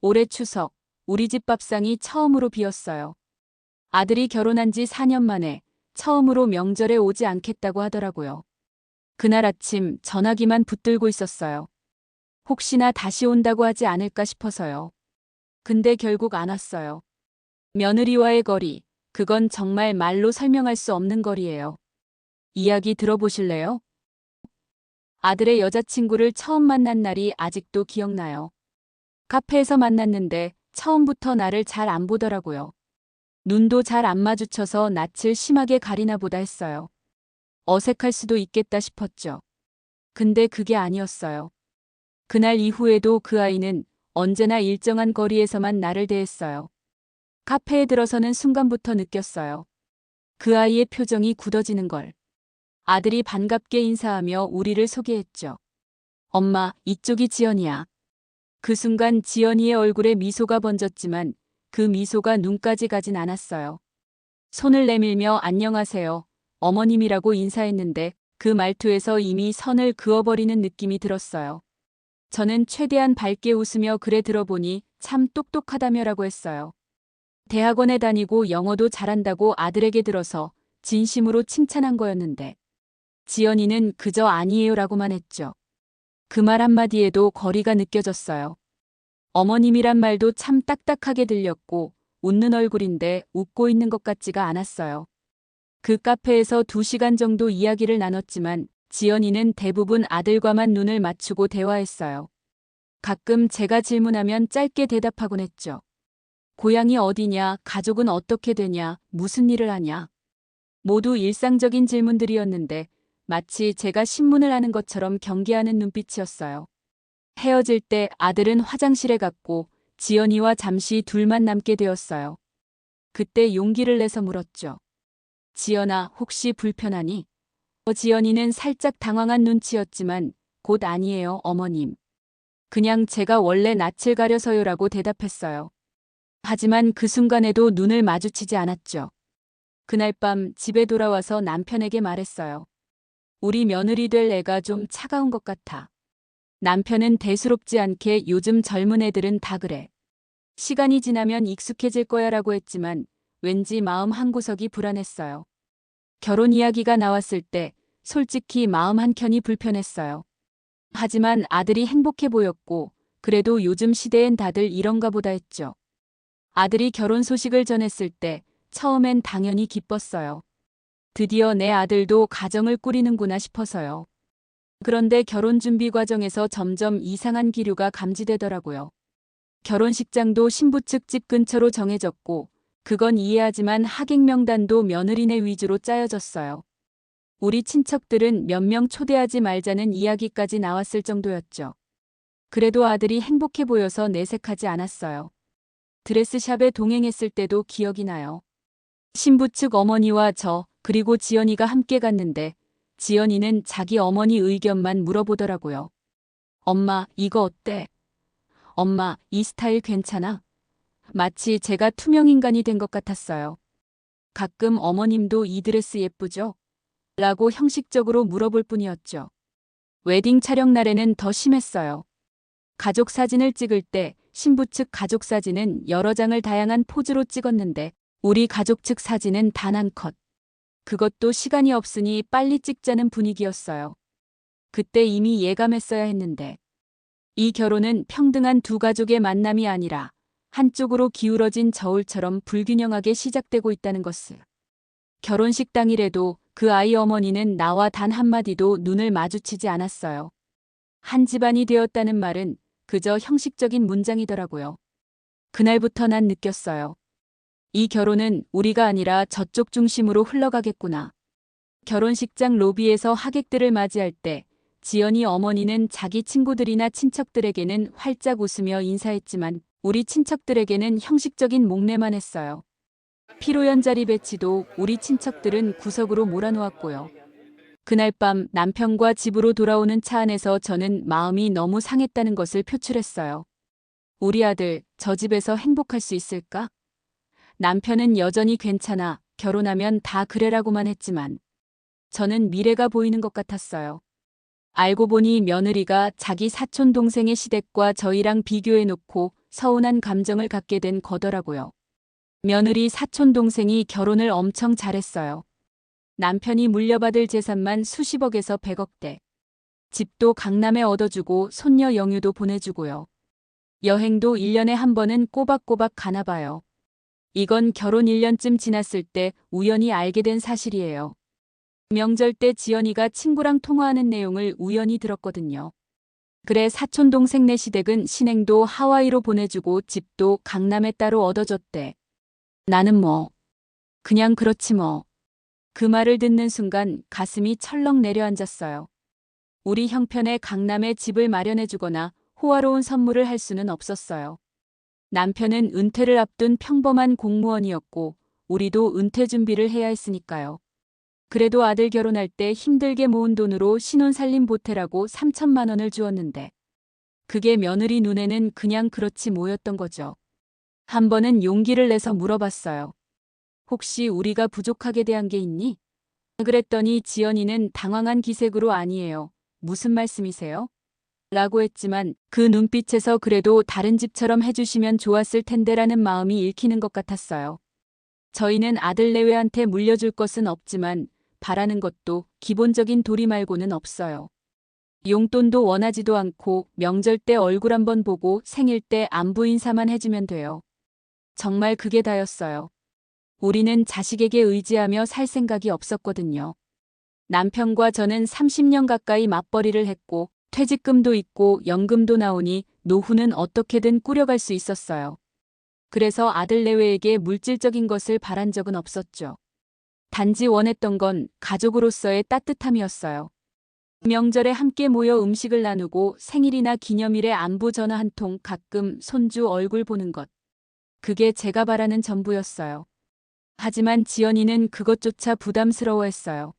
올해 추석, 우리 집 밥상이 처음으로 비었어요. 아들이 결혼한 지 4년 만에 처음으로 명절에 오지 않겠다고 하더라고요. 그날 아침 전화기만 붙들고 있었어요. 혹시나 다시 온다고 하지 않을까 싶어서요. 근데 결국 안 왔어요. 며느리와의 거리, 그건 정말 말로 설명할 수 없는 거리예요. 이야기 들어보실래요? 아들의 여자친구를 처음 만난 날이 아직도 기억나요. 카페에서 만났는데 처음부터 나를 잘 안 보더라고요. 눈도 잘 안 마주쳐서 낯을 심하게 가리나 보다 했어요. 어색할 수도 있겠다 싶었죠. 근데 그게 아니었어요. 그날 이후에도 그 아이는 언제나 일정한 거리에서만 나를 대했어요. 카페에 들어서는 순간부터 느꼈어요. 그 아이의 표정이 굳어지는 걸. 아들이 반갑게 인사하며 우리를 소개했죠. 엄마, 이쪽이 지연이야. 그 순간 지연이의 얼굴에 미소가 번졌지만 그 미소가 눈까지 가진 않았어요. 손을 내밀며 안녕하세요. 어머님이라고 인사했는데 그 말투에서 이미 선을 그어버리는 느낌이 들었어요. 저는 최대한 밝게 웃으며 그래 들어보니 참 똑똑하다며라고 했어요. 대학원에 다니고 영어도 잘한다고 아들에게 들어서 진심으로 칭찬한 거였는데 지연이는 그저 아니에요라고만 했죠. 그 말 한마디에도 거리가 느껴졌어요. 어머님이란 말도 참 딱딱하게 들렸고 웃는 얼굴인데 웃고 있는 것 같지가 않았어요. 그 카페에서 2시간 정도 이야기를 나눴지만 지연이는 대부분 아들과만 눈을 맞추고 대화했어요. 가끔 제가 질문하면 짧게 대답하곤 했죠. 고향이 어디냐, 가족은 어떻게 되냐, 무슨 일을 하냐. 모두 일상적인 질문들이었는데 마치 제가 신문을 하는 것처럼 경계하는 눈빛이었어요. 헤어질 때 아들은 화장실에 갔고 지연이와 잠시 둘만 남게 되었어요. 그때 용기를 내서 물었죠. 지연아, 혹시 불편하니? 지연이는 살짝 당황한 눈치였지만 곧 아니에요, 어머님. 그냥 제가 원래 낯을 가려서요라고 대답했어요. 하지만 그 순간에도 눈을 마주치지 않았죠. 그날 밤 집에 돌아와서 남편에게 말했어요. 우리 며느리 될 애가 좀 차가운 것 같아. 남편은 대수롭지 않게 요즘 젊은 애들은 다 그래. 시간이 지나면 익숙해질 거야라고 했지만 왠지 마음 한구석이 불안했어요. 결혼 이야기가 나왔을 때 솔직히 마음 한켠이 불편했어요. 하지만 아들이 행복해 보였고 그래도 요즘 시대엔 다들 이런가 보다 했죠. 아들이 결혼 소식을 전했을 때 처음엔 당연히 기뻤어요. 드디어 내 아들도 가정을 꾸리는구나 싶어서요. 그런데 결혼 준비 과정에서 점점 이상한 기류가 감지되더라고요. 결혼식장도 신부 측 집 근처로 정해졌고 그건 이해하지만 하객 명단도 며느리네 위주로 짜여졌어요. 우리 친척들은 몇 명 초대하지 말자는 이야기까지 나왔을 정도였죠. 그래도 아들이 행복해 보여서 내색하지 않았어요. 드레스샵에 동행했을 때도 기억이 나요. 신부 측 어머니와 저 그리고 지연이가 함께 갔는데 지연이는 자기 어머니 의견만 물어보더라고요. 엄마, 이거 어때? 엄마, 이 스타일 괜찮아? 마치 제가 투명인간이 된 것 같았어요. 가끔 어머님도 이 드레스 예쁘죠? 라고 형식적으로 물어볼 뿐이었죠. 웨딩 촬영 날에는 더 심했어요. 가족 사진을 찍을 때 신부 측 가족 사진은 여러 장을 다양한 포즈로 찍었는데 우리 가족 측 사진은 단 한 컷. 그것도 시간이 없으니 빨리 찍자는 분위기였어요. 그때 이미 예감했어야 했는데. 이 결혼은 평등한 두 가족의 만남이 아니라 한쪽으로 기울어진 저울처럼 불균형하게 시작되고 있다는 것을. 결혼식 당일에도 그 아이 어머니는 나와 단 한마디도 눈을 마주치지 않았어요. 한 집안이 되었다는 말은 그저 형식적인 문장이더라고요. 그날부터 난 느꼈어요. 이 결혼은 우리가 아니라 저쪽 중심으로 흘러가겠구나. 결혼식장 로비에서 하객들을 맞이할 때 지연이 어머니는 자기 친구들이나 친척들에게는 활짝 웃으며 인사했지만 우리 친척들에게는 형식적인 목례만 했어요. 피로연 자리 배치도 우리 친척들은 구석으로 몰아놓았고요. 그날 밤 남편과 집으로 돌아오는 차 안에서 저는 마음이 너무 상했다는 것을 표출했어요. 우리 아들, 저 집에서 행복할 수 있을까? 남편은 여전히 괜찮아, 결혼하면 다 그래라고만 했지만 저는 미래가 보이는 것 같았어요. 알고 보니 며느리가 자기 사촌 동생의 시댁과 저희랑 비교해놓고 서운한 감정을 갖게 된 거더라고요. 며느리 사촌 동생이 결혼을 엄청 잘했어요. 남편이 물려받을 재산만 수십억에서 100억대. 집도 강남에 얻어주고 손녀 영유도 보내주고요. 여행도 1년에 한 번은 꼬박꼬박 가나 봐요. 이건 결혼 1년쯤 지났을 때 우연히 알게 된 사실이에요. 명절 때 지연이가 친구랑 통화하는 내용을 우연히 들었거든요. 그래 사촌 동생네 시댁은 신행도 하와이로 보내주고 집도 강남에 따로 얻어줬대. 나는 뭐 그냥 그렇지 뭐. 그 말을 듣는 순간 가슴이 철렁 내려앉았어요. 우리 형편에 강남에 집을 마련해주거나 호화로운 선물을 할 수는 없었어요. 남편은 은퇴를 앞둔 평범한 공무원이었고 우리도 은퇴 준비를 해야 했으니까요. 그래도 아들 결혼할 때 힘들게 모은 돈으로 신혼살림 보태라고 3천만 원을 주었는데 그게 며느리 눈에는 그냥 그렇지 뭐였던 거죠. 한 번은 용기를 내서 물어봤어요. 혹시 우리가 부족하게 대한 게 있니? 그랬더니 지연이는 당황한 기색으로 아니에요. 무슨 말씀이세요? 라고 했지만 그 눈빛에서 그래도 다른 집처럼 해주시면 좋았을 텐데라는 마음이 읽히는 것 같았어요. 저희는 아들 내외한테 물려줄 것은 없지만 바라는 것도 기본적인 도리 말고는 없어요. 용돈도 원하지도 않고 명절 때 얼굴 한번 보고 생일 때 안부 인사만 해주면 돼요. 정말 그게 다였어요. 우리는 자식에게 의지하며 살 생각이 없었거든요. 남편과 저는 30년 가까이 맞벌이를 했고 퇴직금도 있고 연금도 나오니 노후는 어떻게든 꾸려갈 수 있었어요. 그래서 아들 내외에게 물질적인 것을 바란 적은 없었죠. 단지 원했던 건 가족으로서의 따뜻함이었어요. 명절에 함께 모여 음식을 나누고 생일이나 기념일에 안부 전화 한 통, 가끔 손주 얼굴 보는 것. 그게 제가 바라는 전부였어요. 하지만 지연이는 그것조차 부담스러워했어요.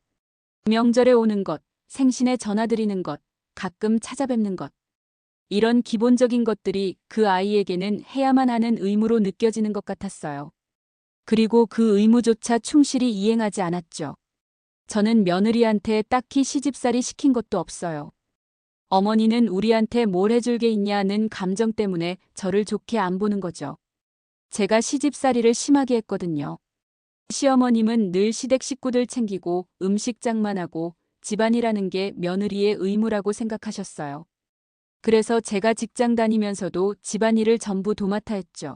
명절에 오는 것, 생신에 전화드리는 것, 가끔 찾아뵙는 것. 이런 기본적인 것들이 그 아이에게는 해야만 하는 의무로 느껴지는 것 같았어요. 그리고 그 의무조차 충실히 이행하지 않았죠. 저는 며느리한테 딱히 시집살이 시킨 것도 없어요. 어머니는 우리한테 뭘 해줄 게 있냐는 감정 때문에 저를 좋게 안 보는 거죠. 제가 시집살이를 심하게 했거든요. 시어머님은 늘 시댁 식구들 챙기고 음식장만 하고 집안이라는 게 며느리의 의무라고 생각하셨어요. 그래서 제가 직장 다니면서도 집안일을 전부 도맡아 했죠.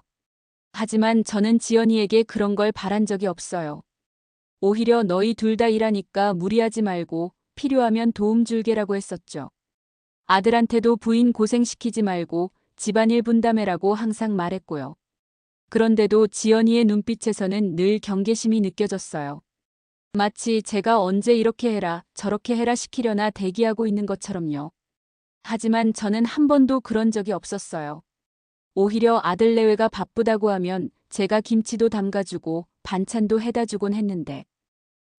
하지만 저는 지연이에게 그런 걸 바란 적이 없어요. 오히려 너희 둘 다 일하니까 무리하지 말고 필요하면 도움 줄게라고 했었죠. 아들한테도 부인 고생시키지 말고 집안일 분담해라고 항상 말했고요. 그런데도 지연이의 눈빛에서는 늘 경계심이 느껴졌어요. 마치 제가 언제 이렇게 해라 저렇게 해라 시키려나 대기하고 있는 것처럼요. 하지만 저는 한 번도 그런 적이 없었어요. 오히려 아들 내외가 바쁘다고 하면 제가 김치도 담가주고 반찬도 해다주곤 했는데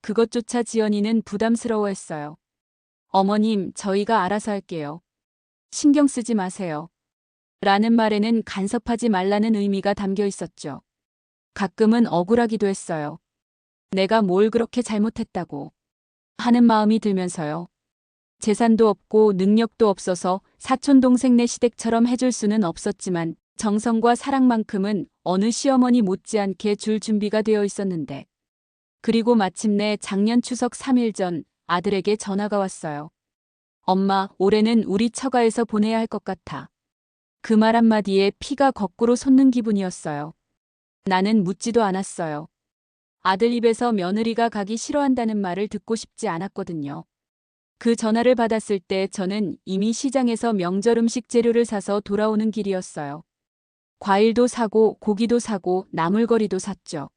그것조차 지연이는 부담스러워했어요. 어머님, 저희가 알아서 할게요. 신경 쓰지 마세요. 라는 말에는 간섭하지 말라는 의미가 담겨 있었죠. 가끔은 억울하기도 했어요. 내가 뭘 그렇게 잘못했다고 하는 마음이 들면서요. 재산도 없고 능력도 없어서 사촌 동생네 시댁처럼 해줄 수는 없었지만 정성과 사랑만큼은 어느 시어머니 못지않게 줄 준비가 되어 있었는데. 그리고 마침내 작년 추석 3일 전 아들에게 전화가 왔어요. 엄마, 올해는 우리 처가에서 보내야 할 것 같아. 그 말 한마디에 피가 거꾸로 솟는 기분이었어요. 나는 묻지도 않았어요. 아들 입에서 며느리가 가기 싫어한다는 말을 듣고 싶지 않았거든요. 그 전화를 받았을 때 저는 이미 시장에서 명절 음식 재료를 사서 돌아오는 길이었어요. 과일도 사고 고기도 사고 나물거리도 샀죠.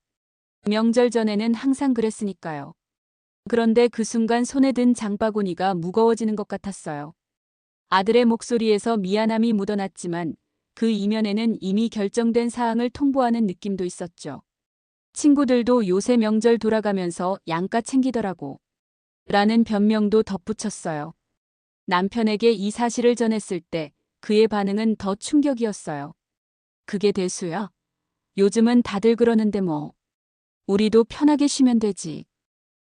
명절 전에는 항상 그랬으니까요. 그런데 그 순간 손에 든 장바구니가 무거워지는 것 같았어요. 아들의 목소리에서 미안함이 묻어났지만 그 이면에는 이미 결정된 사항을 통보하는 느낌도 있었죠. 친구들도 요새 명절 돌아가면서 양가 챙기더라고. 라는 변명도 덧붙였어요. 남편에게 이 사실을 전했을 때 그의 반응은 더 충격이었어요. 그게 대수야? 요즘은 다들 그러는데 뭐. 우리도 편하게 쉬면 되지.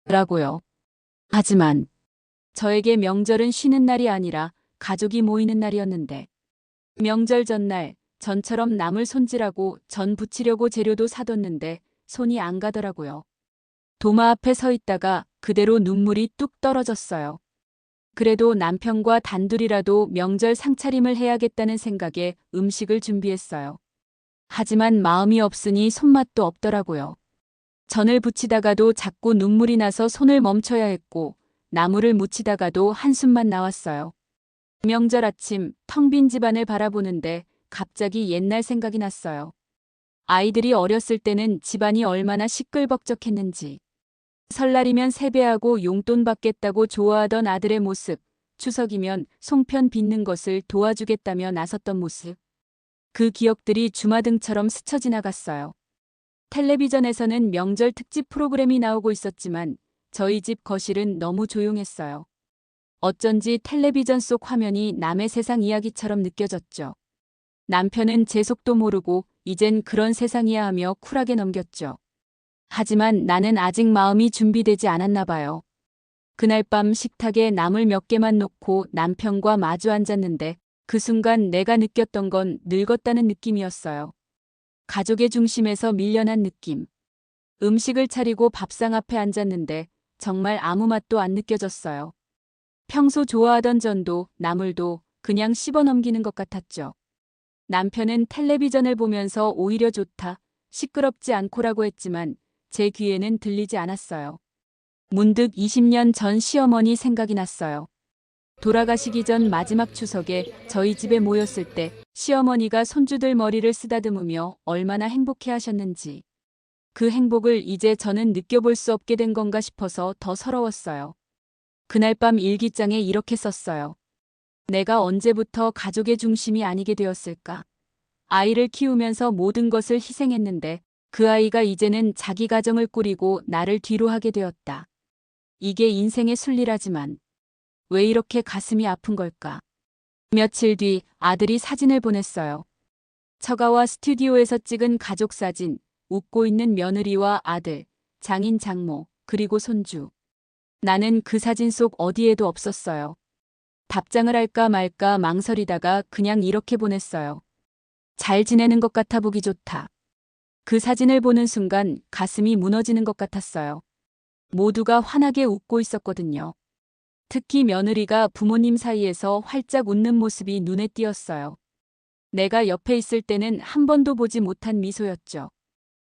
라고요. 하지만 저에게 명절은 쉬는 날이 아니라 가족이 모이는 날이었는데 명절 전날 전처럼 남을 손질하고 전 부치려고 재료도 사뒀는데 손이 안 가더라고요. 도마 앞에 서 있다가 그대로 눈물이 뚝 떨어졌어요. 그래도 남편과 단둘이라도 명절 상차림을 해야겠다는 생각에 음식을 준비했어요. 하지만 마음이 없으니 손맛도 없더라고요. 전을 부치다가도 자꾸 눈물이 나서 손을 멈춰야 했고 나물을 무치다가도 한숨만 나왔어요. 명절 아침 텅 빈 집안을 바라보는데 갑자기 옛날 생각이 났어요. 아이들이 어렸을 때는 집안이 얼마나 시끌벅적했는지. 설날이면 세배하고 용돈 받겠다고 좋아하던 아들의 모습, 추석이면 송편 빚는 것을 도와주겠다며 나섰던 모습. 그 기억들이 주마등처럼 스쳐 지나갔어요. 텔레비전에서는 명절 특집 프로그램이 나오고 있었지만 저희 집 거실은 너무 조용했어요. 어쩐지 텔레비전 속 화면이 남의 세상 이야기처럼 느껴졌죠. 남편은 제 속도 모르고 이젠 그런 세상이야 하며 쿨하게 넘겼죠. 하지만 나는 아직 마음이 준비되지 않았나 봐요. 그날 밤 식탁에 나물 몇 개만 놓고 남편과 마주 앉았는데 그 순간 내가 느꼈던 건 늙었다는 느낌이었어요. 가족의 중심에서 밀려난 느낌. 음식을 차리고 밥상 앞에 앉았는데 정말 아무 맛도 안 느껴졌어요. 평소 좋아하던 전도 나물도 그냥 씹어 넘기는 것 같았죠. 남편은 텔레비전을 보면서 오히려 좋다, 시끄럽지 않고라고 했지만 제 귀에는 들리지 않았어요. 문득 20년 전 시어머니 생각이 났어요. 돌아가시기 전 마지막 추석에 저희 집에 모였을 때 시어머니가 손주들 머리를 쓰다듬으며 얼마나 행복해 하셨는지. 그 행복을 이제 저는 느껴볼 수 없게 된 건가 싶어서 더 서러웠어요. 그날 밤 일기장에 이렇게 썼어요. 내가 언제부터 가족의 중심이 아니게 되었을까? 아이를 키우면서 모든 것을 희생했는데 그 아이가 이제는 자기 가정을 꾸리고 나를 뒤로 하게 되었다. 이게 인생의 순리라지만 왜 이렇게 가슴이 아픈 걸까? 며칠 뒤 아들이 사진을 보냈어요. 처가와 스튜디오에서 찍은 가족 사진, 웃고 있는 며느리와 아들, 장인 장모, 그리고 손주. 나는 그 사진 속 어디에도 없었어요. 답장을 할까 말까 망설이다가 그냥 이렇게 보냈어요. 잘 지내는 것 같아 보기 좋다. 그 사진을 보는 순간 가슴이 무너지는 것 같았어요. 모두가 환하게 웃고 있었거든요. 특히 며느리가 부모님 사이에서 활짝 웃는 모습이 눈에 띄었어요. 내가 옆에 있을 때는 한 번도 보지 못한 미소였죠.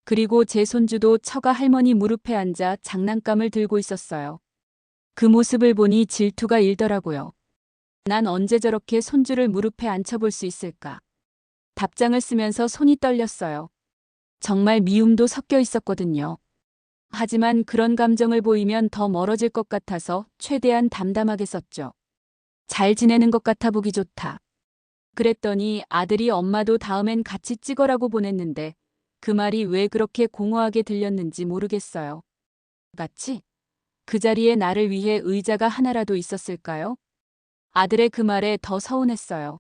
그리고 제 손주도 처가 할머니 무릎에 앉아 장난감을 들고 있었어요. 그 모습을 보니 질투가 일더라고요. 난 언제 저렇게 손주를 무릎에 앉혀볼 수 있을까? 답장을 쓰면서 손이 떨렸어요. 정말 미움도 섞여 있었거든요. 하지만 그런 감정을 보이면 더 멀어질 것 같아서 최대한 담담하게 썼죠. 잘 지내는 것 같아 보기 좋다. 그랬더니 아들이 엄마도 다음엔 같이 찍어라고 보냈는데 그 말이 왜 그렇게 공허하게 들렸는지 모르겠어요. 같이? 그 자리에 나를 위해 의자가 하나라도 있었을까요? 아들의 그 말에 더 서운했어요.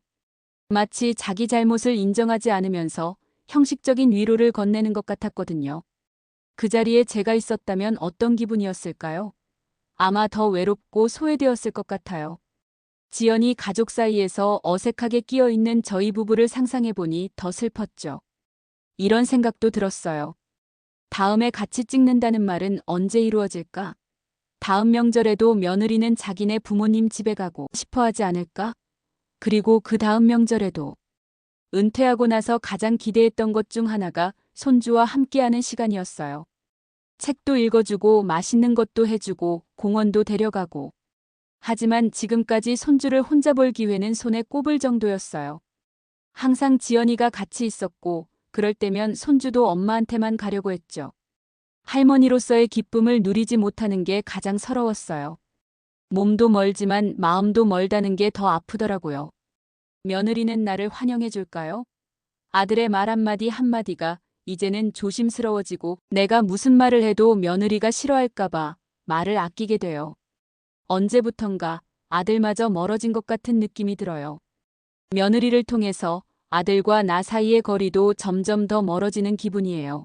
마치 자기 잘못을 인정하지 않으면서 형식적인 위로를 건네는 것 같았거든요. 그 자리에 제가 있었다면 어떤 기분이었을까요? 아마 더 외롭고 소외되었을 것 같아요. 지연이 가족 사이에서 어색하게 끼어 있는 저희 부부를 상상해보니 더 슬펐죠. 이런 생각도 들었어요. 다음에 같이 찍는다는 말은 언제 이루어질까? 다음 명절에도 며느리는 자기네 부모님 집에 가고 싶어 하지 않을까? 그리고 그 다음 명절에도. 은퇴하고 나서 가장 기대했던 것 중 하나가 손주와 함께하는 시간이었어요. 책도 읽어주고 맛있는 것도 해주고 공원도 데려가고. 하지만 지금까지 손주를 혼자 볼 기회는 손에 꼽을 정도였어요. 항상 지연이가 같이 있었고 그럴 때면 손주도 엄마한테만 가려고 했죠. 할머니로서의 기쁨을 누리지 못하는 게 가장 서러웠어요. 몸도 멀지만 마음도 멀다는 게 더 아프더라고요. 며느리는 나를 환영해 줄까요? 아들의 말 한마디 한마디가 이제는 조심스러워지고 내가 무슨 말을 해도 며느리가 싫어할까봐 말을 아끼게 돼요. 언제부턴가 아들마저 멀어진 것 같은 느낌이 들어요. 며느리를 통해서 아들과 나 사이의 거리도 점점 더 멀어지는 기분이에요.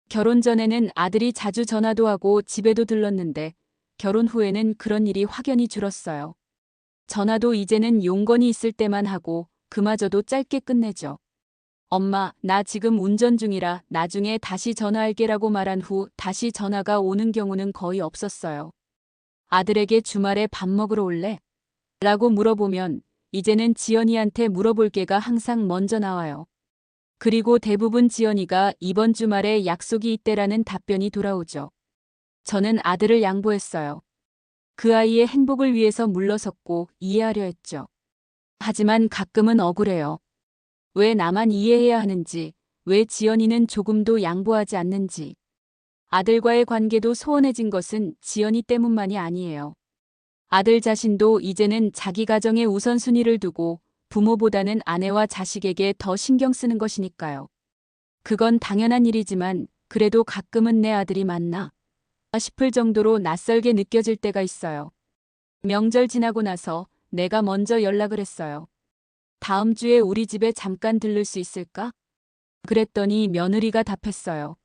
결혼 전에는 아들이 자주 전화도 하고 집에도 들렀는데 결혼 후에는 그런 일이 확연히 줄었어요. 전화도 이제는 용건이 있을 때만 하고 그마저도 짧게 끝내죠. 엄마, 나 지금 운전 중이라 나중에 다시 전화할게라고 말한 후 다시 전화가 오는 경우는 거의 없었어요. 아들에게 주말에 밥 먹으러 올래? 라고 물어보면 이제는 지연이한테 물어볼 게가 항상 먼저 나와요. 그리고 대부분 지연이가 이번 주말에 약속이 있대라는 답변이 돌아오죠. 저는 아들을 양보했어요. 그 아이의 행복을 위해서 물러섰고 이해하려 했죠. 하지만 가끔은 억울해요. 왜 나만 이해해야 하는지, 왜 지연이는 조금도 양보하지 않는지. 아들과의 관계도 소원해진 것은 지연이 때문만이 아니에요. 아들 자신도 이제는 자기 가정의 우선순위를 두고 부모보다는 아내와 자식에게 더 신경 쓰는 것이니까요. 그건 당연한 일이지만 그래도 가끔은 내 아들이 맞나 싶을 정도로 낯설게 느껴질 때가 있어요. 명절 지나고 나서 내가 먼저 연락을 했어요. 다음 주에 우리 집에 잠깐 들를 수 있을까? 그랬더니 며느리가 답했어요.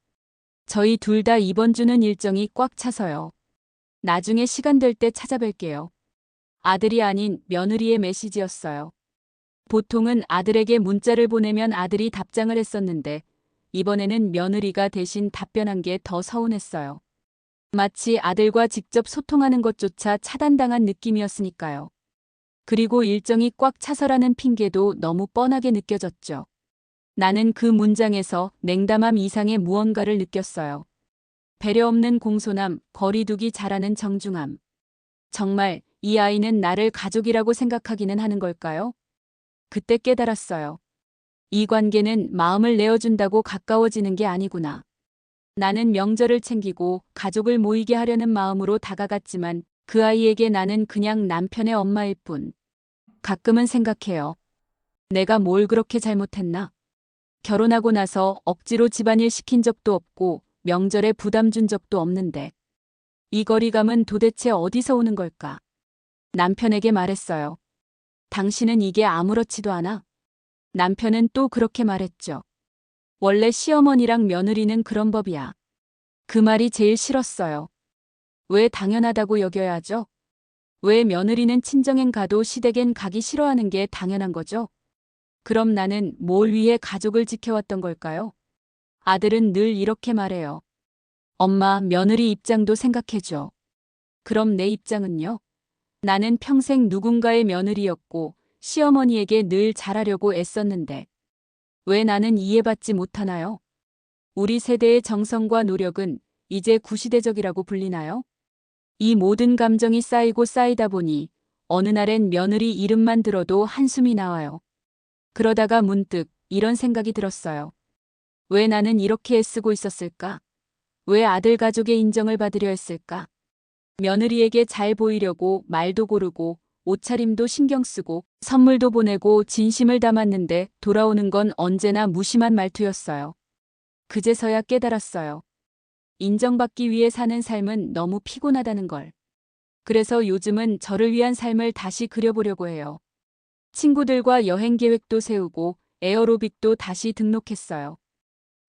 저희 둘 다 이번 주는 일정이 꽉 차서요. 나중에 시간 될 때 찾아뵐게요. 아들이 아닌 며느리의 메시지였어요. 보통은 아들에게 문자를 보내면 아들이 답장을 했었는데 이번에는 며느리가 대신 답변한 게 더 서운했어요. 마치 아들과 직접 소통하는 것조차 차단당한 느낌이었으니까요. 그리고 일정이 꽉 차서라는 핑계도 너무 뻔하게 느껴졌죠. 나는 그 문장에서 냉담함 이상의 무언가를 느꼈어요. 배려 없는 공손함, 거리두기 잘하는 정중함. 정말 이 아이는 나를 가족이라고 생각하기는 하는 걸까요? 그때 깨달았어요. 이 관계는 마음을 내어준다고 가까워지는 게 아니구나. 나는 명절을 챙기고 가족을 모이게 하려는 마음으로 다가갔지만 그 아이에게 나는 그냥 남편의 엄마일 뿐. 가끔은 생각해요. 내가 뭘 그렇게 잘못했나? 결혼하고 나서 억지로 집안일 시킨 적도 없고 명절에 부담 준 적도 없는데 이 거리감은 도대체 어디서 오는 걸까? 남편에게 말했어요. 당신은 이게 아무렇지도 않아? 남편은 또 그렇게 말했죠. 원래 시어머니랑 며느리는 그런 법이야. 그 말이 제일 싫었어요. 왜 당연하다고 여겨야 하죠? 왜 며느리는 친정엔 가도 시댁엔 가기 싫어하는 게 당연한 거죠? 그럼 나는 뭘 위해 가족을 지켜왔던 걸까요? 아들은 늘 이렇게 말해요. 엄마, 며느리 입장도 생각해줘. 그럼 내 입장은요? 나는 평생 누군가의 며느리였고 시어머니에게 늘 잘하려고 애썼는데 왜 나는 이해받지 못하나요? 우리 세대의 정성과 노력은 이제 구시대적이라고 불리나요? 이 모든 감정이 쌓이고 쌓이다 보니 어느 날엔 며느리 이름만 들어도 한숨이 나와요. 그러다가 문득 이런 생각이 들었어요. 왜 나는 이렇게 애쓰고 있었을까? 왜 아들 가족의 인정을 받으려 했을까? 며느리에게 잘 보이려고 말도 고르고 옷차림도 신경 쓰고 선물도 보내고 진심을 담았는데 돌아오는 건 언제나 무심한 말투였어요. 그제서야 깨달았어요. 인정받기 위해 사는 삶은 너무 피곤하다는 걸. 그래서 요즘은 저를 위한 삶을 다시 그려보려고 해요. 친구들과 여행 계획도 세우고 에어로빅도 다시 등록했어요.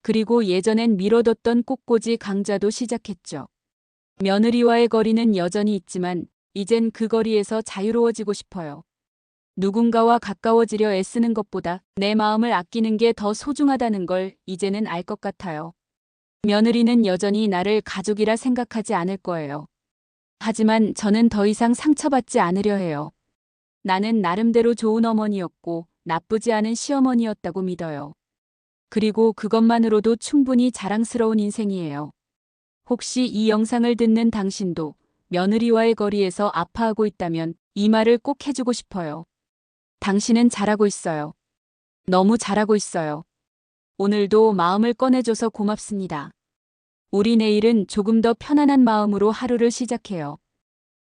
그리고 예전엔 미뤄뒀던 꽃꽂이 강좌도 시작했죠. 며느리와의 거리는 여전히 있지만 이젠 그 거리에서 자유로워지고 싶어요. 누군가와 가까워지려 애쓰는 것보다 내 마음을 아끼는 게 더 소중하다는 걸 이제는 알 것 같아요. 며느리는 여전히 나를 가족이라 생각하지 않을 거예요. 하지만 저는 더 이상 상처받지 않으려 해요. 나는 나름대로 좋은 어머니였고 나쁘지 않은 시어머니였다고 믿어요. 그리고 그것만으로도 충분히 자랑스러운 인생이에요. 혹시 이 영상을 듣는 당신도 며느리와의 거리에서 아파하고 있다면 이 말을 꼭 해주고 싶어요. 당신은 잘하고 있어요. 너무 잘하고 있어요. 오늘도 마음을 꺼내줘서 고맙습니다. 우리 내일은 조금 더 편안한 마음으로 하루를 시작해요.